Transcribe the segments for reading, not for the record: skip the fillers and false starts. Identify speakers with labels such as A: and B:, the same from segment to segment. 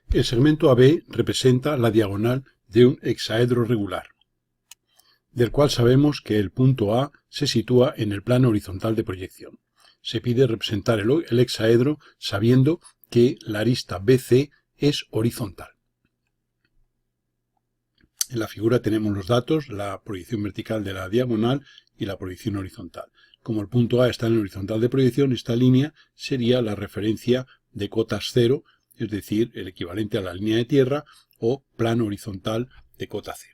A: El segmento AB representa la diagonal de un hexaedro regular, del cual sabemos que el punto A se sitúa en el plano horizontal de proyección. Se pide representar el hexaedro sabiendo que la arista BC es horizontal. En la figura tenemos los datos, la proyección vertical de la diagonal y la proyección horizontal. Como el punto A está en el horizontal de proyección, esta línea sería la referencia de cotas 0, es decir, el equivalente a la línea de tierra o plano horizontal de cota 0.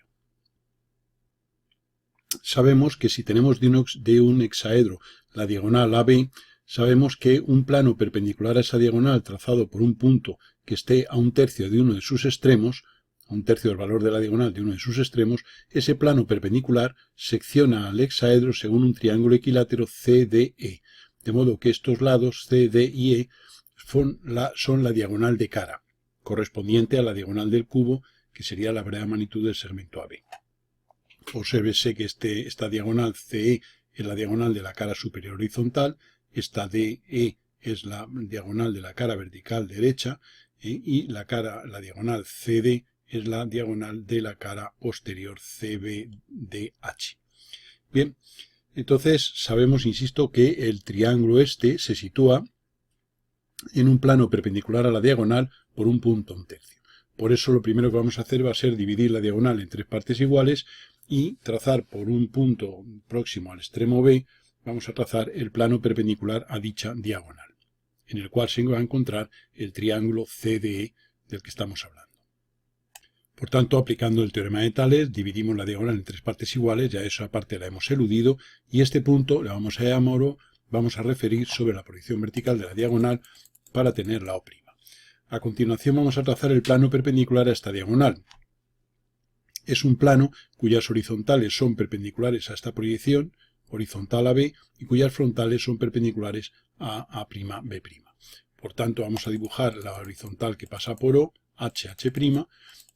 A: Sabemos que si tenemos de un hexaedro la diagonal AB, sabemos que un plano perpendicular a esa diagonal trazado por un punto que esté a un tercio de uno de sus extremos, a un tercio del valor de la diagonal de uno de sus extremos, ese plano perpendicular secciona al hexaedro según un triángulo equilátero CDE, de modo que estos lados CD y E son la diagonal de cara, correspondiente a la diagonal del cubo, que sería la verdadera magnitud del segmento AB. Obsérvese que esta diagonal CE es la diagonal de la cara superior horizontal, esta DE es la diagonal de la cara vertical derecha, y la diagonal CD es la diagonal de la cara posterior CBDH. Bien, entonces sabemos, insisto, que el triángulo este se sitúa en un plano perpendicular a la diagonal por un punto, un tercio. Por eso lo primero que vamos a hacer va a ser dividir la diagonal en tres partes iguales y trazar por un punto próximo al extremo B, vamos a trazar el plano perpendicular a dicha diagonal, en el cual se va a encontrar el triángulo CDE del que estamos hablando. Por tanto, aplicando el teorema de Tales, dividimos la diagonal en tres partes iguales, ya esa parte la hemos eludido, y este punto le vamos a llamar O, vamos a referir sobre la proyección vertical de la diagonal para tener la O'. A continuación vamos a trazar el plano perpendicular a esta diagonal. Es un plano cuyas horizontales son perpendiculares a esta proyección, horizontal a B, y cuyas frontales son perpendiculares a A'B'. Por tanto, vamos a dibujar la horizontal que pasa por O, HH',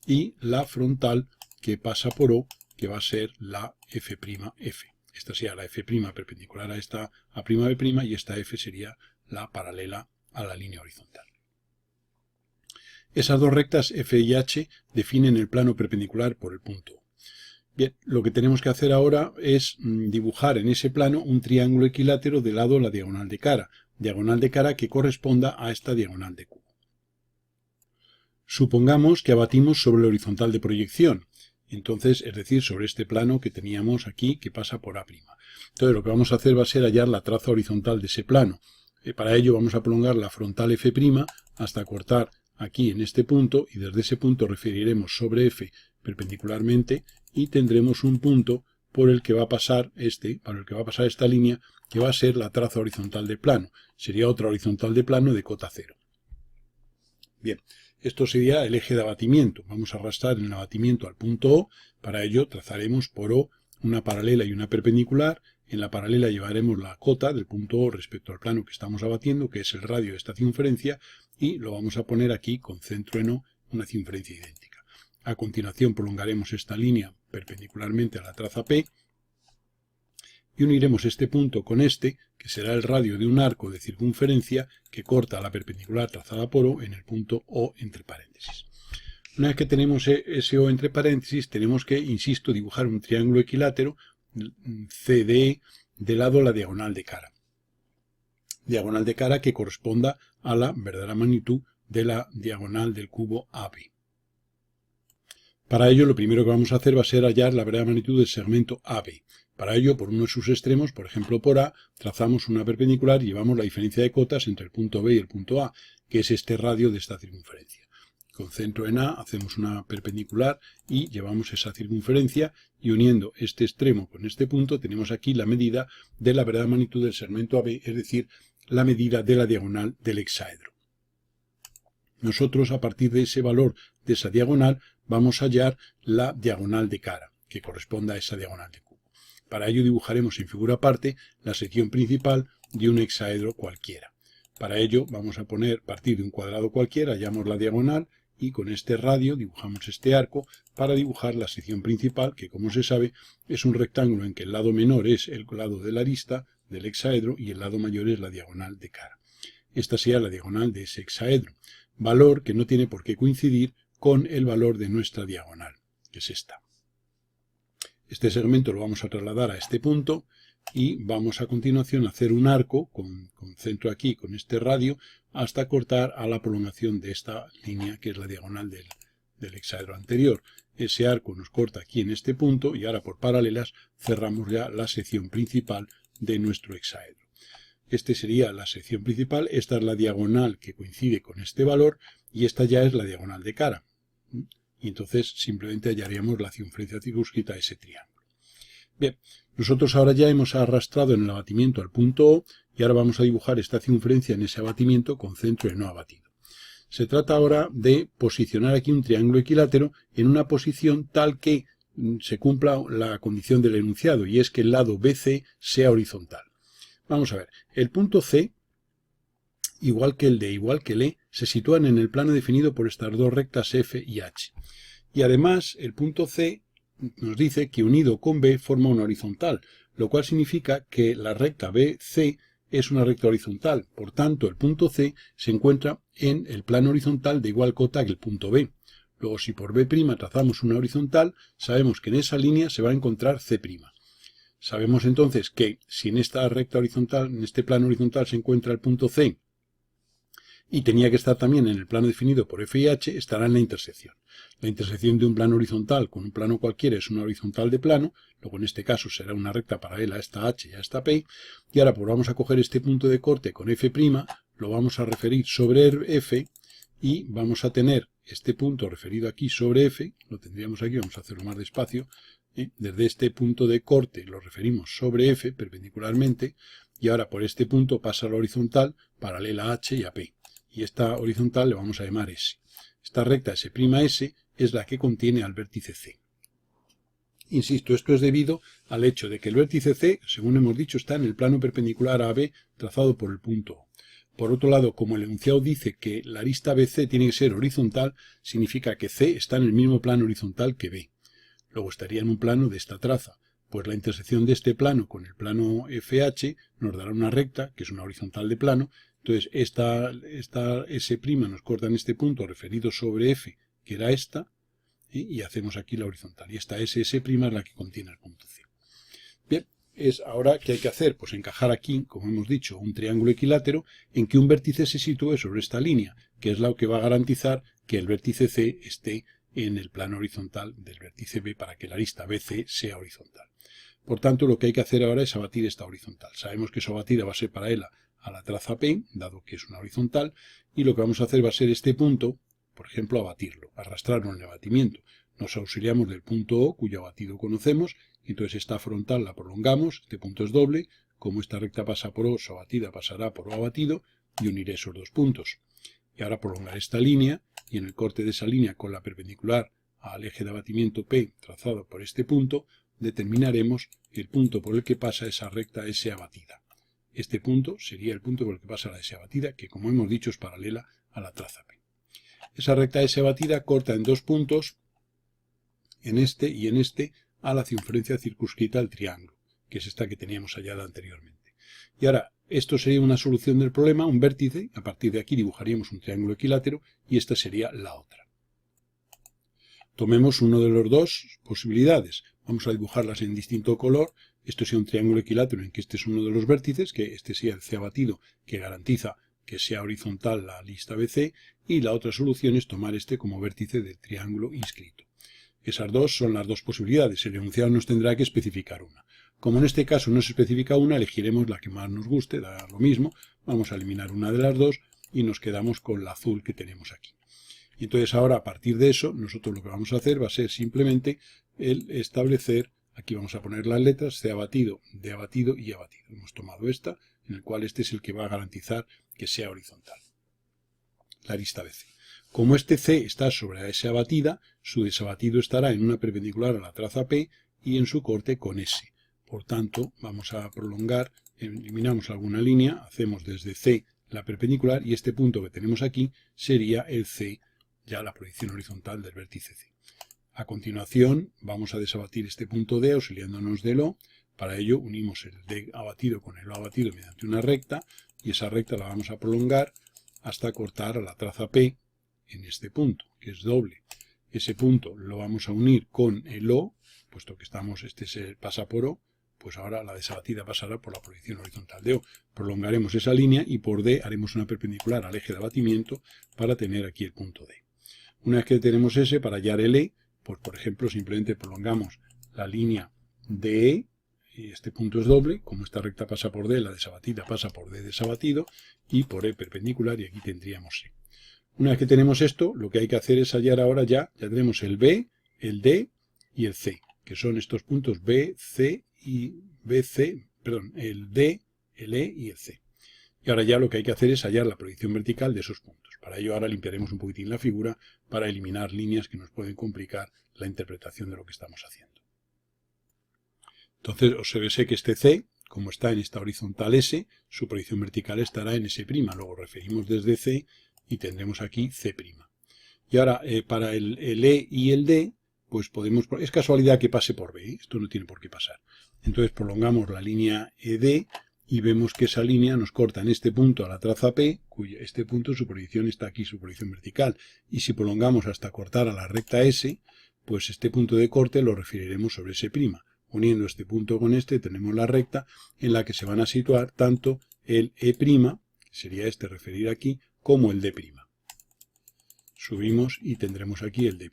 A: y la frontal que pasa por O, que va a ser la F'F. Esta sería la F' perpendicular a esta A'B', y esta F sería la paralela a la línea horizontal. Esas dos rectas F y H definen el plano perpendicular por el punto O. Bien, lo que tenemos que hacer ahora es dibujar en ese plano un triángulo equilátero de lado a la diagonal de cara que corresponda a esta diagonal de cubo. Supongamos que abatimos sobre el horizontal de proyección, entonces, es decir, sobre este plano que teníamos aquí que pasa por A'. Entonces, lo que vamos a hacer va a ser hallar la traza horizontal de ese plano. Para ello vamos a prolongar la frontal F' hasta cortar aquí en este punto, y desde ese punto referiremos sobre F perpendicularmente y tendremos un punto por el que va a pasar esta línea, que va a ser la traza horizontal del plano. Sería otra horizontal de plano de cota 0. Bien, esto sería el eje de abatimiento. Vamos a arrastrar en el abatimiento al punto O. Para ello trazaremos por O una paralela y una perpendicular. En la paralela llevaremos la cota del punto O respecto al plano que estamos abatiendo, que es el radio de esta circunferencia, y lo vamos a poner aquí con centro en O, una circunferencia idéntica. A continuación prolongaremos esta línea perpendicularmente a la traza P y uniremos este punto con este, que será el radio de un arco de circunferencia que corta la perpendicular trazada por O en el punto O entre paréntesis. Una vez que tenemos ese O entre paréntesis, tenemos que, insisto, dibujar un triángulo equilátero CDE de lado a la diagonal de cara. Diagonal de cara que corresponda a la verdadera magnitud de la diagonal del cubo AB. Para ello, lo primero que vamos a hacer va a ser hallar la verdadera magnitud del segmento AB. Para ello, por uno de sus extremos, por ejemplo por A, trazamos una perpendicular y llevamos la diferencia de cotas entre el punto B y el punto A, que es este radio de esta circunferencia. Con centro en A hacemos una perpendicular y llevamos esa circunferencia, y uniendo este extremo con este punto tenemos aquí la medida de la verdadera magnitud del segmento AB, es decir, la medida de la diagonal del hexaedro. Nosotros, a partir de ese valor de esa diagonal, vamos a hallar la diagonal de cara, que corresponda a esa diagonal de cubo. Para ello dibujaremos en figura aparte la sección principal de un hexaedro cualquiera. Para ello vamos a partir de un cuadrado cualquiera, hallamos la diagonal, y con este radio dibujamos este arco para dibujar la sección principal, que, como se sabe, es un rectángulo en que el lado menor es el lado de la arista del hexaedro y el lado mayor es la diagonal de cara. esta sería la diagonal de ese hexaedro, valor que no tiene por qué coincidir con el valor de nuestra diagonal, que es esta. Este segmento lo vamos a trasladar a este punto y vamos a continuación a hacer un arco con centro aquí, con este radio, hasta cortar a la prolongación de esta línea que es la diagonal del hexaedro anterior. Ese arco nos corta aquí en este punto y ahora por paralelas cerramos ya la sección principal de nuestro hexaedro. Esta sería la sección principal, esta es la diagonal que coincide con este valor y esta ya es la diagonal de cara. Y entonces simplemente hallaríamos la circunferencia circunscrita a ese triángulo. Bien, nosotros ahora ya hemos arrastrado en el abatimiento al punto O y ahora vamos a dibujar esta circunferencia en ese abatimiento con centro en no abatido. Se trata ahora de posicionar aquí un triángulo equilátero en una posición tal que se cumpla la condición del enunciado y es que el lado BC sea horizontal. Vamos a ver, el punto C, igual que el D, igual que el E, se sitúan en el plano definido por estas dos rectas F y H. Y además el punto C nos dice que unido con B forma una horizontal, lo cual significa que la recta BC es una recta horizontal. Por tanto, el punto C se encuentra en el plano horizontal de igual cota que el punto B. Luego, si por B' trazamos una horizontal, sabemos que en esa línea se va a encontrar C'. Sabemos entonces que si en esta recta horizontal, en este plano horizontal se encuentra el punto C y tenía que estar también en el plano definido por F y H, estará en la intersección. La intersección de un plano horizontal con un plano cualquiera es una horizontal de plano, luego en este caso será una recta paralela a esta H y a esta P, y ahora pues vamos a coger este punto de corte con F', lo vamos a referir sobre F, y vamos a tener este punto referido aquí sobre F, lo tendríamos aquí, vamos a hacerlo más despacio, desde este punto de corte lo referimos sobre F perpendicularmente, y ahora por este punto pasa la horizontal paralela a H y a P. Y esta horizontal le vamos a llamar S. Esta recta S' es la que contiene al vértice C. Insisto, esto es debido al hecho de que el vértice C, según hemos dicho, está en el plano perpendicular a AB trazado por el punto O. Por otro lado, como el enunciado dice que la arista BC tiene que ser horizontal, significa que C está en el mismo plano horizontal que B. Luego estaría en un plano de esta traza. Pues la intersección de este plano con el plano FH nos dará una recta, que es una horizontal de plano. Entonces, esta S' nos corta en este punto referido sobre F, que era esta, y hacemos aquí la horizontal. Y esta SS' es la que contiene el punto C. Bien, ahora, ¿qué hay que hacer? Pues encajar aquí, como hemos dicho, un triángulo equilátero en que un vértice se sitúe sobre esta línea, que es lo que va a garantizar que el vértice C esté en el plano horizontal del vértice B para que la arista BC sea horizontal. Por tanto, lo que hay que hacer ahora es abatir esta horizontal. Sabemos que su abatida va a ser paralela a la traza P, dado que es una horizontal, y lo que vamos a hacer va a ser este punto, por ejemplo, abatirlo, arrastrarlo en el abatimiento. Nos auxiliamos del punto O, cuyo abatido conocemos, y entonces esta frontal la prolongamos, este punto es doble, como esta recta pasa por O, su abatida pasará por O abatido, y uniré esos dos puntos. Y ahora prolongaré esta línea, y en el corte de esa línea con la perpendicular al eje de abatimiento P trazado por este punto, determinaremos el punto por el que pasa esa recta S abatida. Este punto sería el punto por el que pasa la S abatida, que como hemos dicho es paralela a la traza P. Esa recta S abatida corta en dos puntos, en este y en este, a la circunferencia circunscrita al triángulo, que es esta que teníamos hallada anteriormente. Y ahora, esto sería una solución del problema, un vértice, a partir de aquí dibujaríamos un triángulo equilátero, y esta sería la otra. Tomemos uno de las dos posibilidades. Vamos a dibujarlas en distinto color. Esto sería un triángulo equilátero en que este es uno de los vértices, que este sea el C abatido, que garantiza que sea horizontal la lista BC, y la otra solución es tomar este como vértice del triángulo inscrito. Esas dos son las dos posibilidades. El enunciado nos tendrá que especificar una. Como en este caso no se especifica una, elegiremos la que más nos guste, da lo mismo. Vamos a eliminar una de las dos y nos quedamos con la azul que tenemos aquí. Y entonces ahora, a partir de eso, nosotros lo que vamos a hacer va a ser simplemente el establecer, aquí vamos a poner las letras, C abatido, D abatido y abatido. Hemos tomado esta, en el cual este es el que va a garantizar que sea horizontal, la arista BC. Como este C está sobre la S abatida, su desabatido estará en una perpendicular a la traza P y en su corte con S. Por tanto, vamos a prolongar, eliminamos alguna línea, hacemos desde C la perpendicular y este punto que tenemos aquí sería el C, ya la proyección horizontal del vértice C. A continuación vamos a desabatir este punto D auxiliándonos del O. Para ello unimos el D abatido con el O abatido mediante una recta, y esa recta la vamos a prolongar hasta cortar a la traza P en este punto, que es doble. Ese punto lo vamos a unir con el O, puesto que pasa por O, pues ahora la desabatida pasará por la proyección horizontal de O. Prolongaremos esa línea y por D haremos una perpendicular al eje de abatimiento para tener aquí el punto D. Una vez que tenemos ese, para hallar el E, pues por ejemplo simplemente prolongamos la línea DE, y este punto es doble, como esta recta pasa por D, la desabatida pasa por D desabatido, y por E perpendicular, y aquí tendríamos C. Una vez que tenemos esto, lo que hay que hacer es hallar ahora ya tenemos el B, el D y el C, que son estos puntos B, C y BC, perdón, el D, el E y el C. Y ahora ya lo que hay que hacer es hallar la proyección vertical de esos puntos. Para ello ahora limpiaremos un poquitín la figura para eliminar líneas que nos pueden complicar la interpretación de lo que estamos haciendo. Entonces obsérvese que este C, como está en esta horizontal S, su proyección vertical estará en S'. Luego referimos desde C y tendremos aquí C'. Y ahora para el E y el D, pues es casualidad que pase por B, ¿eh? Esto no tiene por qué pasar. Entonces prolongamos la línea ED y vemos que esa línea nos corta en este punto a la traza P, cuyo este punto su proyección está aquí, su proyección vertical. Y si prolongamos hasta cortar a la recta S, pues este punto de corte lo referiremos sobre S'. Uniendo este punto con este tenemos la recta en la que se van a situar tanto el E', sería este referir aquí, como el D'. Subimos y tendremos aquí el D'.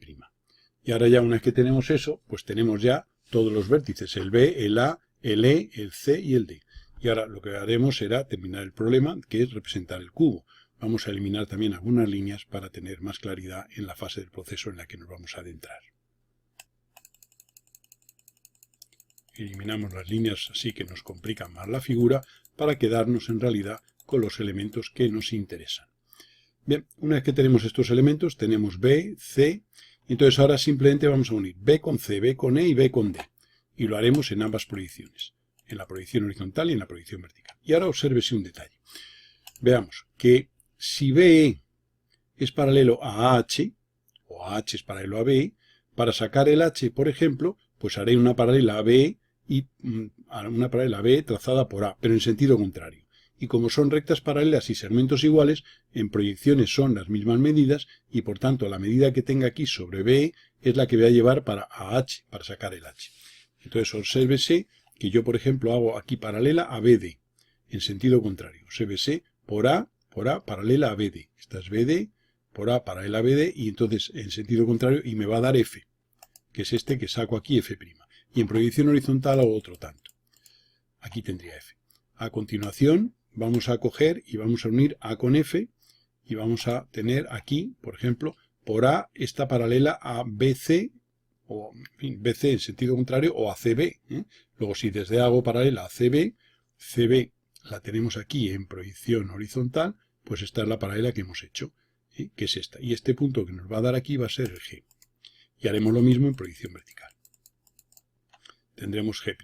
A: Y ahora ya una vez que tenemos eso, pues tenemos ya todos los vértices, el B, el A, el E, el C y el D. Y ahora lo que haremos será terminar el problema, que es representar el cubo. Vamos a eliminar también algunas líneas para tener más claridad en la fase del proceso en la que nos vamos a adentrar. Eliminamos las líneas así que nos complican más la figura para quedarnos en realidad con los elementos que nos interesan. Bien, una vez que tenemos estos elementos, tenemos B, C, entonces ahora simplemente vamos a unir B con C, B con E y B con D. Y lo haremos en ambas proyecciones, en la proyección horizontal y en la proyección vertical. Y ahora obsérvese un detalle. Veamos que si BE es paralelo a AH, o AH es paralelo a BE, para sacar el H, por ejemplo, pues haré una paralela a BE y una paralela a BE trazada por A, pero en sentido contrario. Y como son rectas paralelas y segmentos iguales, en proyecciones son las mismas medidas y por tanto la medida que tenga aquí sobre BE es la que voy a llevar para AH, para sacar el H. Entonces obsérvese que yo, por ejemplo, hago aquí paralela a BD, en sentido contrario. Obsérvese por A, paralela a BD. Esta es BD, por A paralela a BD y entonces en sentido contrario y me va a dar F, que es este que saco aquí F'. Y en proyección horizontal hago otro tanto. Aquí tendría F. A continuación vamos a coger y vamos a unir A con F y vamos a tener aquí, por ejemplo, por A esta paralela a BC, o en fin, BC en sentido contrario, o a CB. Luego si desde A hago paralela a CB, CB la tenemos aquí en proyección horizontal, pues esta es la paralela que hemos hecho, que es esta. Y este punto que nos va a dar aquí va a ser el G. Y haremos lo mismo en proyección vertical. Tendremos G'.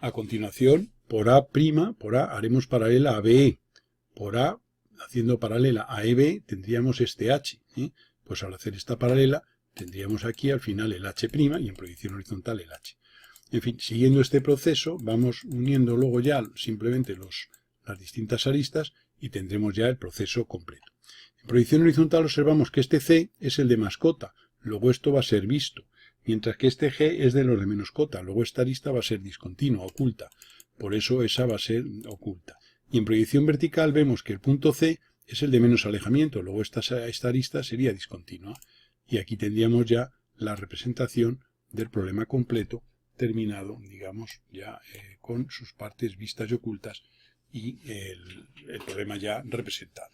A: A continuación, por A' haremos paralela a BE. Por A, haciendo paralela a EB, tendríamos este H. Pues al hacer esta paralela, tendríamos aquí al final el H' y en proyección horizontal el H. En fin, siguiendo este proceso, vamos uniendo luego ya simplemente las distintas aristas y tendremos ya el proceso completo. En proyección horizontal observamos que este C es el de mascota, luego esto va a ser visto, mientras que este G es de los de menos cota, luego esta arista va a ser discontinua, oculta, por eso esa va a ser oculta. Y en proyección vertical vemos que el punto C es el de menos alejamiento, luego esta arista sería discontinua. Y aquí tendríamos ya la representación del problema completo, terminado, digamos, ya con sus partes vistas y ocultas y el problema ya representado.